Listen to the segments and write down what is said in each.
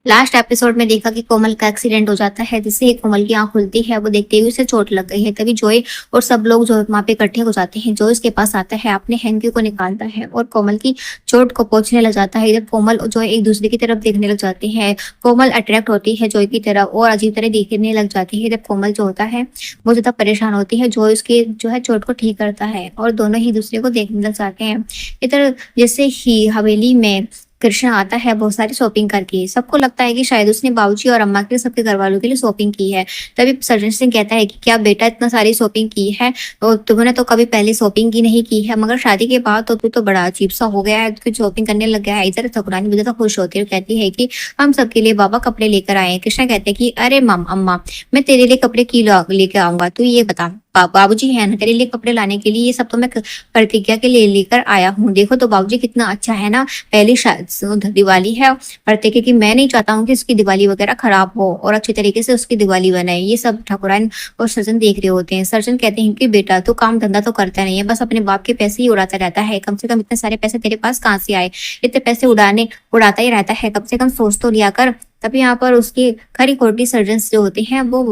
Last episode में देखा कि कोमल का एक्सीडेंट हो जाता है, जिससे ही कोमल की आंख खुलती है। वो देखते ही उसे चोट लग गई है। तभी जॉय और सब लोग जो वहाँ पे इकट्ठे हो जाते हैं। जॉय उसके पास आता है, अपने हैंकी को निकालता है और कोमल की चोट को पोंछने लग जाता है। इधर कोमल और जॉय एक दूसरे की तरफ देखने लग जाते हैं। कोमल अट्रैक्ट होती है जॉय की तरफ और अजीब तरह देखने लग जाती है। इधर कोमल जो होता है वो ज्यादा परेशान होती है। जॉय उसके जो है चोट को ठीक करता है और दोनों ही दूसरे को देखने लग जाते हैं। इधर जैसे ही हवेली में कृष्ण आता है बहुत सारी शॉपिंग करके। सबको लगता है कि शायद उसने बाबूजी और अम्मा के लिए, सबके घर वालों के लिए शॉपिंग की है। तभी सर्जन सिंह कहता है कि क्या बेटा इतना सारी शॉपिंग की है, और तुमने तो कभी पहले शॉपिंग की नहीं की है, मगर शादी के बाद तो तू तो बड़ा अजीब सा हो गया है, तू शॉपिंग करने लग गया है। इधर ठकुरानी भी ज्यादा खुश होती है और कहती है कि हम सबके लिए बाबा कपड़े लेकर आए हैं। कृष्णा कहते हैं कि अरे अम्मा, मैं तेरे लिए कपड़े की लेकर आऊंगा, तू ये बता। बाबूजी है ना तेरे लिए कपड़े लाने के लिए, ये सब तो मैं प्रतिज्ञा के लिए लेकर आया हूँ। देखो तो बाबूजी कितना अच्छा है ना, पहली दिवाली है प्रतिज्ञा की, मैं नहीं चाहता हूँ कि उसकी दिवाली वगैरह खराब हो और अच्छी तरीके से उसकी दिवाली बनाए। ये सब ठाकुरान और सर्जन देख रहे होते हैं। सर्जन कहते हैं कि बेटा तो काम धंधा तो करता नहीं है, बस अपने बाप के पैसे ही उड़ाता रहता है। कम से कम इतने सारे पैसे तेरे पास कहाँ से आए, इतने पैसे उड़ाता ही रहता है, कम से कम सोच तो लिया कर। तभी यहाँ पर उसकी खरी खोटी सर्जन जो होते हैं वो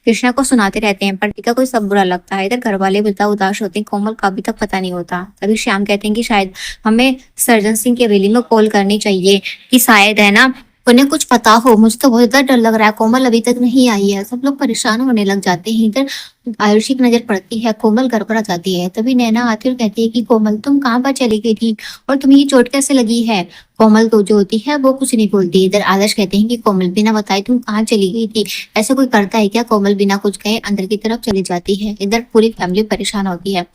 कृष्णा को सुनाते रहते हैं, पर टीका को सब बुरा लगता है। इधर घर वाले बिल्कुल उदास होते हैं, कोमल का अभी तक पता नहीं होता। तभी श्याम कहते हैं कि शायद हमें सर्जन सिंह की हवेली में कॉल करनी चाहिए कि शायद है ना उन्हें कुछ पता हो। मुझे तो बहुत ज्यादा डर लग रहा है, कोमल अभी तक नहीं आई है। सब लोग परेशान होने लग जाते हैं। इधर आयुषी की नजर पड़ती है, कोमल घर पर आ जाती है। तभी नैना आती और कहती है कि कोमल तुम कहाँ पर चली गई थी और तुम्हें ये चोट कैसे लगी है। कोमल तो जो होती है वो कुछ नहीं बोलती। इधर आदर्श कहते हैं कि कोमल बिना बताए तुम कहाँ चली गई थी, ऐसा कोई करता है क्या। कोमल बिना कुछ कहे अंदर की तरफ चली जाती है। इधर पूरी फैमिली परेशान होती है।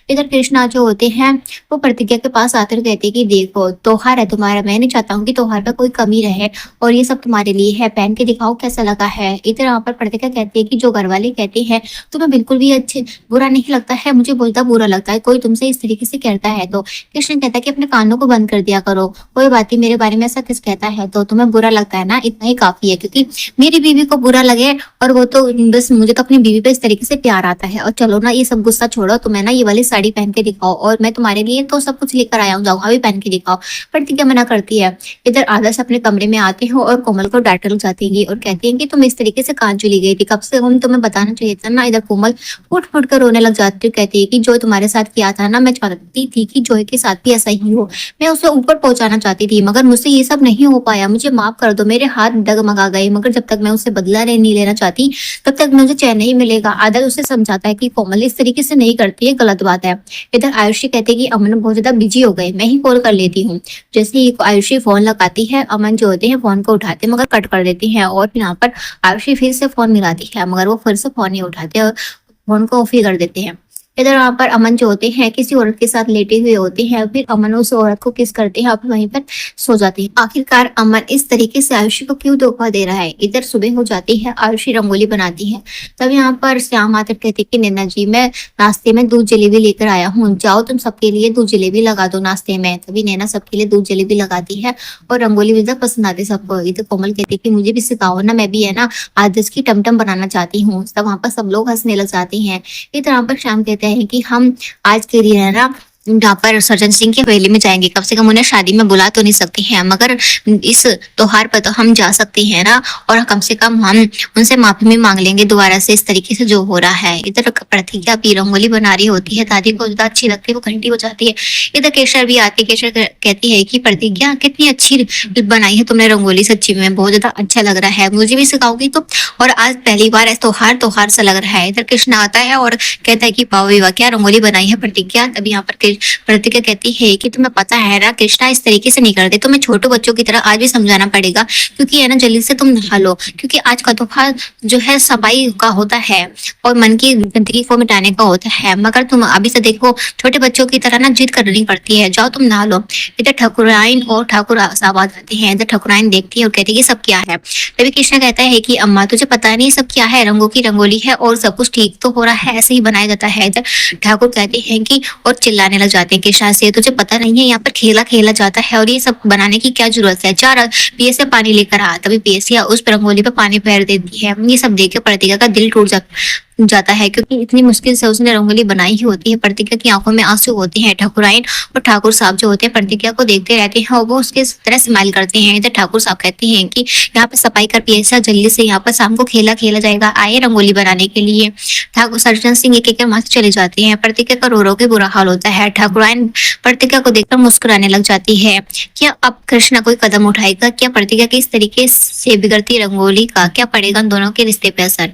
इधर कृष्णा जो होते हैं वो प्रतिज्ञा के पास आते और कहते हैं कि देखो त्योहार है तुम्हारा, मैं नहीं चाहता हूँ कि त्योहार पर कोई कमी रहे और ये सब तुम्हारे लिए है, पहन के दिखाओ कैसा लगा है। इधर यहाँ पर प्रतिज्ञा कहती है कि जो घर वाले कहते हैं तुम्हें बिल्कुल भी अच्छे बुरा नहीं लगता है, मुझे बोलता बुरा लगता है कोई तुमसे इस तरीके से कहता है तो। कृष्ण कहता है कि अपने कानों को बंद कर दिया करो, कोई बात नहीं, मेरे बारे में ऐसा किस कहता है तो तुम्हें बुरा लगता है ना, इतना ही काफी है। क्योंकि मेरी बीवी को बुरा लगे और वो तो बस मुझे तो अपनी बीवी पे इस तरीके से प्यार आता है। और चलो ना ये सब गुस्सा छोड़ो, तुम्हें ना ये वाली साड़ी पहन के दिखाओ और मैं तुम्हारे लिए तो सब कुछ लेकर आया हूँ, जाओ अभी पहन के दिखाओ। प्रतिज्ञा मना करती है। इधर आदर्श अपने कमरे में आते हैं और कोमल को डांटने लग जाती है और कहती है कि तुम इस तरीके से कहाँ चली गई थी, कब से हम तुम्हें बताना चाहिए था ना। इधर कोमल फुट फुट कर रोने लग जाती है, कहती है कि जो तुम्हारे साथ किया था ना, मैं चाहती थी कि जॉय के साथ भी ऐसा ही हो, मैं उसे ऊपर पहुंचाना चाहती थी, मगर मुझसे ये सब नहीं हो पाया, मुझे माफ कर दो, मेरे हाथ डगमगा गए, मगर जब तक मैं उससे बदला नहीं लेना चाहती तब तक मुझे चैन नहीं मिलेगा। आदर उसे समझाता है कि कोमल इस तरीके से नहीं करती है, गलत बात है। इधर आयुषी कहते हैं कि अमन बहुत ज्यादा बिजी हो गए, मैं ही कॉल कर लेती हूँ। जैसे ही आयुषी फोन लगाती है, अमन जो होते हैं फोन को उठाते मगर कट कर देती है और यहाँ पर आयुषी फिर से फोन मिलाती है, मगर वो फिर से फोन नहीं उठाते और फोन को ऑफ ही कर देते हैं। इधर वहां पर अमन जो होते हैं किसी औरत के साथ लेटे हुए होते हैं, फिर अमन उस औरत को किस करते हैं और वहीं पर सो जाते हैं। आखिरकार अमन इस तरीके से आयुषी को क्यों धोखा दे रहा है। इधर सुबह हो जाती है, आयुषी रंगोली बनाती है। तब यहाँ पर श्याम आकर कहते कि नैना जी मैं नाश्ते में दूध जलेबी लेकर आया हूँ, जाओ तुम सबके लिए दूध जलेबी लगा दो नाश्ते में। तभी नैना सबके लिए दूध जलेबी लगाती है और रंगोली भी पसंद आती है सबको। इधर कोमल कहती है कि मुझे भी सिखाओ ना, मैं भी है ना आदर्श की टमटम बनाना चाहती हूँ। तब वहां पर सब लोग हंसने लग जाते हैं। इधर यहाँ पर श्याम कहते हैं कि हम आज के लिए है ना यहाँ पर सर्जन सिंह की हवेली में जाएंगे, कम से कम उन्हें शादी में बुला तो नहीं सकते हैं, मगर इस त्योहार पर तो हम जा सकते हैं ना, और कम से कम हम उनसे माफी भी मांग लेंगे दोबारा से इस तरीके से जो हो रहा है। इधर प्रतिज्ञा भी रंगोली बना रही होती है, दादी को ज्यादा अच्छी लगती है, वो घंटी बजाती है। इधर केशर भी आती है, केशर कहती है कि प्रतिज्ञा कितनी अच्छी बनाई है तुमने रंगोली, सच्ची में बहुत ज्यादा अच्छा लग रहा है, मुझे भी सिखाओगी तो। और आज पहली बार त्योहार सा लग रहा है। इधर कृष्ण आता है और कहता है कि वाह क्या रंगोली बनाई है प्रतिज्ञा। तभी यहाँ पर प्रतिज्ञा कहती है कि तुम्हें पता है ना कृष्णा इस तरीके से नहीं करते, तुम्हें छोटे बच्चों की तरह आज भी समझाना पड़ेगा, क्योंकि है ना जल्दी से तुम नहा लो, क्योंकि आज का त्योहार जो है सफाई का होता है और मन की गंदगी को मिटाने का होता है, मगर तुम अभी से देखो छोटे बच्चों की तरह ना जिद करनी पड़ती है, जाओ तुम नहा लो। इधर ठाकुराइन और ठाकुर साहबाद आते हैं। इधर ठाकुराइन देखती है और कहती है कि सब क्या है। तभी कृष्णा कहता है कि अम्मा तुझे पता नहीं सब क्या है, रंगों की रंगोली है और सब कुछ ठीक तो हो रहा है, ऐसे ही बनाया जाता है। इधर ठाकुर कहते हैं कि और चिल्लाने लग जाते हैं कृष्णा से, तुझे पता नहीं है यहाँ पर खेला खेला जाता है और ये सब बनाने की क्या जरूरत है, चार पीए से पानी लेकर आ। तभी पीएसिया उस पर रंगोली पे पानी फेर देती है। ये सब देख के प्रतिज्ञा का दिल टूट जाता जाता है क्योंकि इतनी मुश्किल से उसने रंगोली बनाई ही होती है। प्रतिज्ञा की आंखों में आंसू होते हैं। ठाकुराइन और ठाकुर साहब जो होते हैं प्रतिज्ञा को देखते रहते हैं और वो उसके तरह स्माइल करते हैं। इधर ठाकुर साहब कहते हैं कि यहाँ पे सफाई कर पिए, जल्दी से यहाँ पर शाम को खेला खेला जाएगा, आए रंगोली बनाने के लिए। ठाकुर सज्जन सिंह एक एक वहां से चले जाते हैं। प्रतिज्ञा का रो रो के बुरा हाल होता है। ठाकुराइन प्रतिज्ञा को देखकर मुस्कुराने लग जाती है। क्या अब कृष्णा कोई कदम उठाएगा? क्या प्रतिज्ञा की इस तरीके से बिगड़ती रंगोली का क्या पड़ेगा उन दोनों के रिश्ते पे असर?